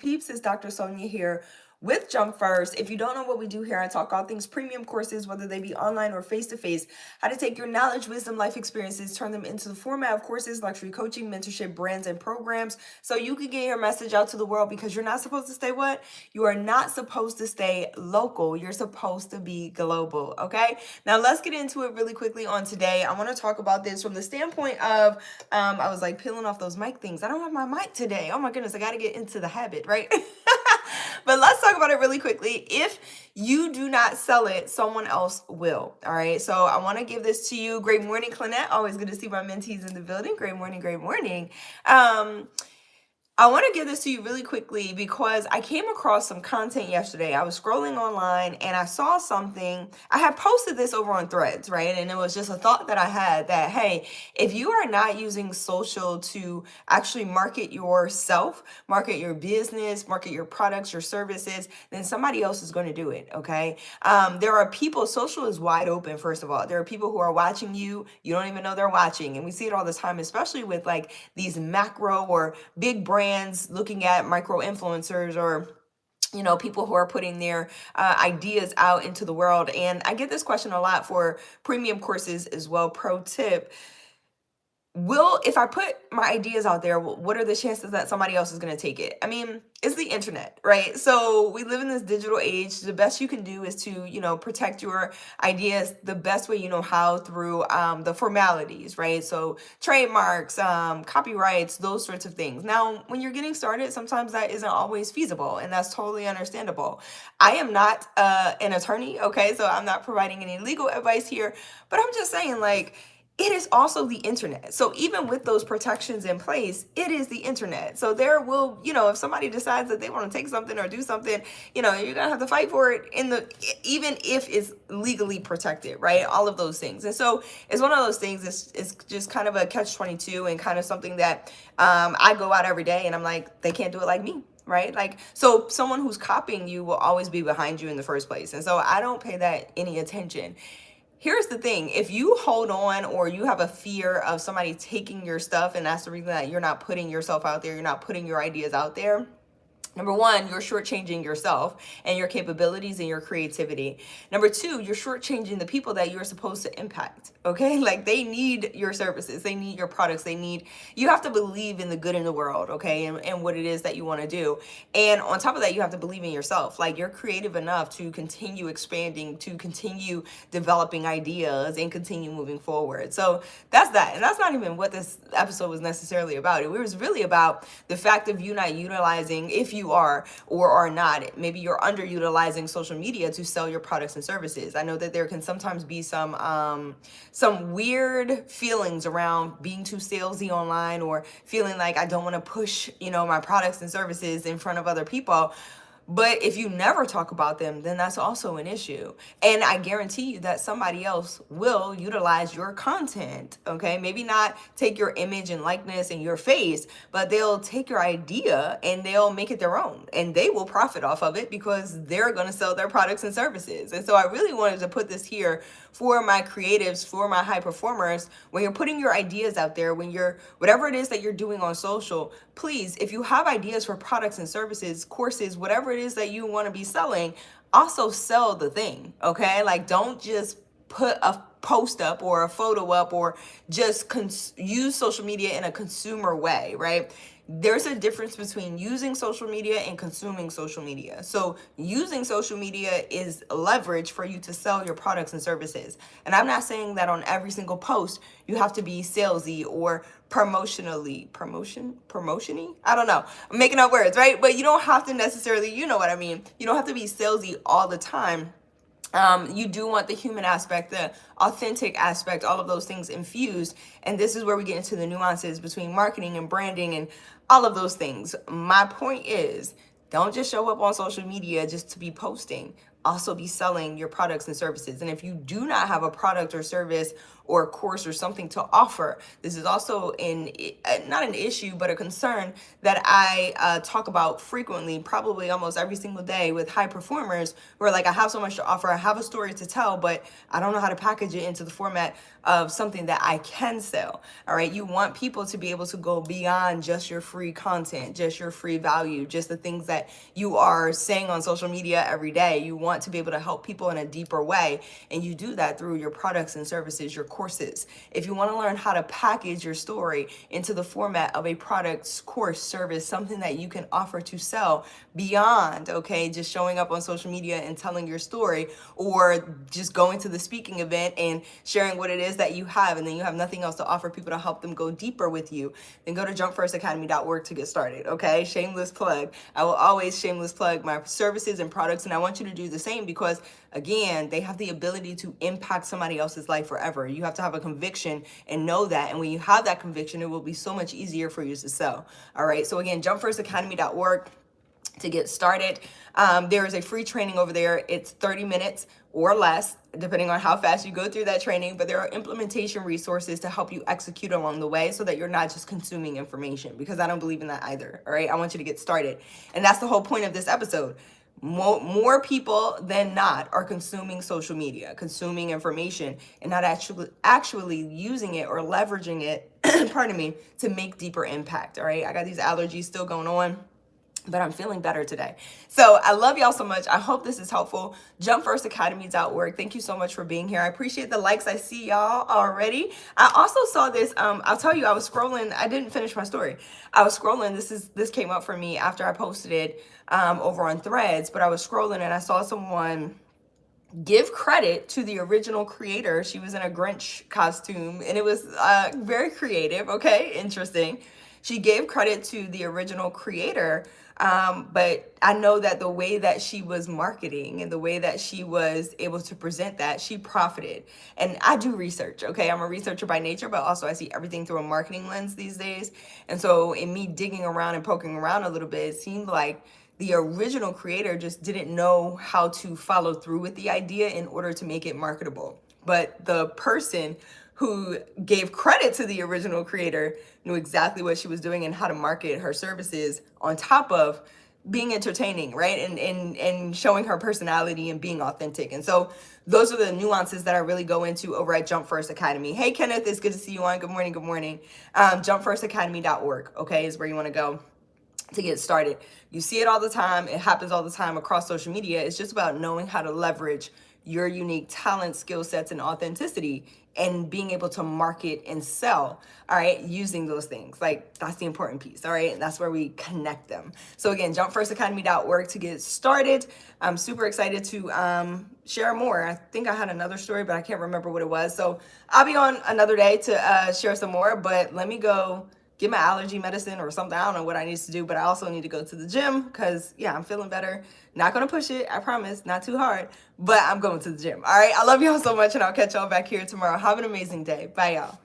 Peeps, it's Dr. Sonia here with Jump First. If you don't know what we do here, I talk all things premium courses, whether they be online or face-to-face, how to take your knowledge, wisdom, life experiences, turn them into the format of courses, luxury coaching, mentorship, brands, and programs, so you can get your message out to the world, because you're not supposed to stay what? You are not supposed to stay local. You're supposed to be global, okay? Now let's get into it really quickly on today. I want to talk about this from the standpoint of, I was like peeling off those mic things. I don't have my mic today. Oh my goodness, I got to get into the habit, right? But let's talk about it really quickly. If you do not sell it, someone else will. All right. So I want to give this to you. Great morning, Clynette. Always good to see my mentees in the building. Great morning. Great morning. I want to give this to you really quickly because I came across some content yesterday. I was scrolling online and I saw something. I had posted this over on Threads, right? And it was just a thought that I had that, hey, if you are not using social to actually market yourself, market your business, market your products, your services, then somebody else is going to do it, okay? There are people, social is wide open, first of all. There are people who are watching you. You don't even know they're watching. And we see it all the time, especially with like these macro or big brands looking at micro influencers, or people who are putting their ideas out into the world. And I get this question a lot for premium courses as well. Pro tip: if I put my ideas out there, what are the chances that somebody else is going to take it? I mean, it's the internet, right? So we live in this digital age. The best you can do is to, protect your ideas the best way you know how, through the formalities, right? So trademarks, copyrights, those sorts of things. Now, when you're getting started, sometimes that isn't always feasible, and that's totally understandable. I am not an attorney, okay? So I'm not providing any legal advice here, but I'm just saying, like, it is also the internet. So even with those protections in place, it is the internet. So there will, if somebody decides that they want to take something or do something, you're gonna have to fight for it even if it's legally protected, right? All of those things. And so it's one of those things. It's just kind of a catch-22, and kind of something that I go out every day and I'm like, they can't do it like me. Right? Like, so someone who's copying you will always be behind you in the first place. And so I don't pay that any attention. Here's the thing: if you hold on, or you have a fear of somebody taking your stuff, and that's the reason that you're not putting yourself out there, you're not putting your ideas out there, number one, you're shortchanging yourself and your capabilities and your creativity. Number two, you're shortchanging the people that you're supposed to impact, okay? Like, they need your services, they need your products, you have to believe in the good in the world, okay? And what it is that you want to do. And on top of that, you have to believe in yourself. Like, you're creative enough to continue expanding, to continue developing ideas, and continue moving forward. So that's that. And that's not even what this episode was necessarily about. It was really about the fact of you not utilizing, if you are or are not, maybe you're underutilizing social media to sell your products and services. I know that there can sometimes be some weird feelings around being too salesy online, or feeling like I don't want to push, my products and services in front of other people. But if you never talk about them, then that's also an issue. And I guarantee you that somebody else will utilize your content, okay? Maybe not take your image and likeness and your face, but they'll take your idea and they'll make it their own. And they will profit off of it because they're going to sell their products and services. And so I really wanted to put this here for my creatives, for my high performers. When you're putting your ideas out there, whatever it is that you're doing on social, please, if you have ideas for products and services, courses, whatever it is that you want to be selling, also sell the thing, okay? Like, don't just put a post up or a photo up, or just use social media in a consumer way, right? There's a difference between using social media and consuming social media. So using social media is leverage for you to sell your products and services. And I'm not saying that on every single post you have to be salesy or promotiony. I don't know. I'm making up words, right? But you don't have to necessarily, you know what I mean? You don't have to be salesy all the time. You do want the human aspect, the authentic aspect, all of those things infused. And this is where we get into the nuances between marketing and branding and all of those things. My point is, don't just show up on social media just to be posting. also be selling your products and services. And if you do not have a product or service or a course or something to offer, this is also not an issue, but a concern that I talk about frequently, probably almost every single day with high performers, where like, I have so much to offer, I have a story to tell, but I don't know how to package it into the format of something that I can sell. All right. You want people to be able to go beyond just your free content, just your free value, just the things that you are saying on social media every day. You want to be able to help people in a deeper way. And you do that through your products and services, your courses. If you want to learn how to package your story into the format of a product, course, service, something that you can offer to sell beyond, okay, just showing up on social media and telling your story, or just going to the speaking event and sharing what it is that you have, and then you have nothing else to offer people to help them go deeper with you, then go to jumpfirstacademy.org to get started, okay? Shameless plug. I will always shameless plug my services and products, and I want you to do the same because, again, they have the ability to impact somebody else's life forever. You have to have a conviction and know that, and when you have that conviction, it will be so much easier for you to sell, all right? So again, jumpfirstacademy.org to get started. There is a free training over there. It's 30 minutes or less, depending on how fast you go through that training, but there are implementation resources to help you execute along the way so that you're not just consuming information, because I don't believe in that either, all right? I want you to get started. And that's the whole point of this episode. More people than not are consuming social media, consuming information, and not actually using it or leveraging it, pardon me, to make deeper impact, all right? I got these allergies still going on, but I'm feeling better today. So I love y'all so much. I hope this is helpful. Jumpfirstacademy.org. Thank you so much for being here. I appreciate the likes. I see y'all already. I also saw this. I'll tell you, I was scrolling. I didn't finish my story. I was scrolling. This came up for me after I posted it over on Threads, but I was scrolling and I saw someone give credit to the original creator. She was in a Grinch costume and it was very creative. Okay, interesting. She gave credit to the original creator. But I know that the way that she was marketing and the way that she was able to present that, she profited. And I do research, okay? I'm a researcher by nature, but also I see everything through a marketing lens these days. And so in me digging around and poking around a little bit, it seemed like the original creator just didn't know how to follow through with the idea in order to make it marketable. But the person who gave credit to the original creator knew exactly what she was doing and how to market her services on top of being entertaining, right? And showing her personality and being authentic. And so those are the nuances that I really go into over at Jump First Academy. Hey, Kenneth, it's good to see you on. Good morning, good morning. Jumpfirstacademy.org, okay, is where you want to go to get started. You see it all the time. It happens all the time across social media. It's just about knowing how to leverage your unique talent, skill sets, and authenticity and being able to market and sell, all right, using those things. Like, that's the important piece, all right? And that's where we connect them. So again, jumpfirstacademy.org to get started. I'm super excited to share more. I think I had another story, but I can't remember what it was. So I'll be on another day to share some more, but let me go get my allergy medicine or something. I don't know what I need to do, but I also need to go to the gym because, yeah, I'm feeling better. Not going to push it, I promise, not too hard, but I'm going to the gym. All right, I love y'all so much, and I'll catch y'all back here tomorrow. Have an amazing day. Bye, y'all.